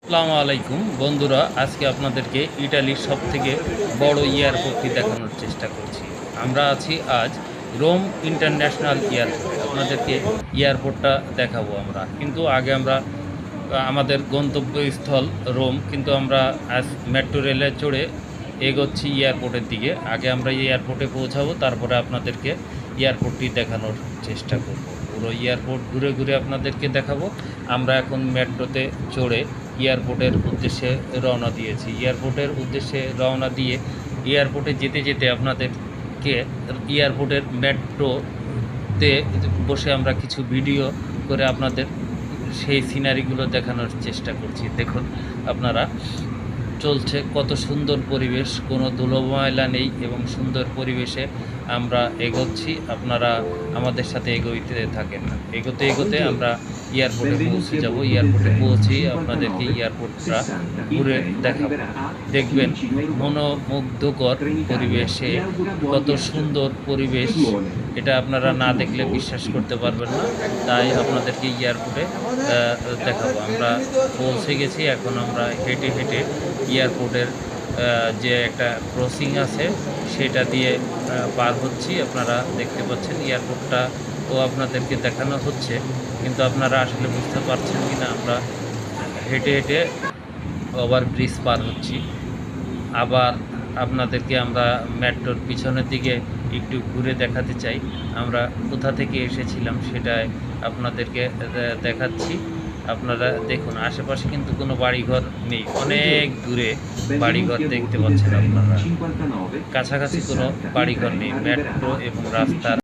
আসসালামু আলাইকুম বন্ধুরা, আজকে আপনাদেরকে ইটালির সবথেকে বড় এয়ারপোর্টটি দেখানোর চেষ্টা করছি। আমরা আছি আজ রোম ইন্টারন্যাশনাল এয়ারপোর্টে। আপনাদেরকে এয়ারপোর্টটা দেখাবো আমরা, কিন্তু আগে আমরা আমাদের গন্তব্যস্থল রোম, কিন্তু আমরা আজ মেট্রো রেলে চড়ে এগোচ্ছি এয়ারপোর্টের দিকে। আগে আমরা এয়ারপোর্টে পৌঁছাবো, তারপরে আপনাদেরকে এয়ারপোর্টটি দেখানোর চেষ্টা করব। পুরো এয়ারপোর্ট ঘুরে ঘুরে আপনাদেরকে দেখাবো। আমরা এখন মেট্রোতে চড়ে এয়ারপোর্টের উদ্দেশ্যে রওনা দিয়েছি। এয়ারপোর্টের উদ্দেশ্যে রওনা দিয়ে এয়ারপোর্টে যেতে যেতে আপনাদেরকে এয়ারপোর্টের মেট্রোতে বসে আমরা কিছু ভিডিও করে আপনাদের সেই সিনারিগুলো দেখানোর চেষ্টা করছি। দেখুন আপনারা, চলছে কত সুন্দর পরিবেশ, কোনো ধুলো ময়লা নেই এবং সুন্দর পরিবেশে আমরা এগোচ্ছি। আপনারা আমাদের সাথে এগোইতে থাকেন না। এগোতে এগোতে আমরা এয়ারপোর্টে পৌঁছে যাব। এয়ারপোর্টে পৌঁছেই আপনাদেরকে এয়ারপোর্টটা ঘুরে দেখাবো। দেখবেন মনোমুগ্ধকর পরিবেশে, কত সুন্দর পরিবেশ, এটা আপনারা না দেখলে বিশ্বাস করতে পারবেন না। তাই আপনাদেরকে এয়ারপোর্টে দেখাবো। আমরা পৌঁছে গেছি, এখন আমরা হেঁটে হেঁটে এয়ারপোর্টের যে একটা ক্রসিং আছে সেটা দিয়ে পার হচ্ছি। আপনারা দেখতে পাচ্ছেন এয়ারপোর্টটা ও আপনাদেরকে দেখানো হচ্ছে, কিন্তু আপনারা আসলে বুঝতে পারছেন কি না। আমরা হেঁটে হেঁটে ওভার ব্রিজ পার হচ্ছি। আবার আপনাদেরকে আমরা মেট্রোর পিছনের দিকে একটু ঘুরে দেখাতে চাই। আমরা কোথা থেকে এসেছিলাম সেটাই আপনাদেরকে দেখাচ্ছি। আপনারা দেখুন, আশেপাশে কিন্তু কোনো বাড়িঘর নেই, অনেক দূরে বাড়িঘর দেখতে পাচ্ছেন আপনারা, কাছাকাছি কোনো বাড়িঘর নেই। মেট্রো এবং রাস্তার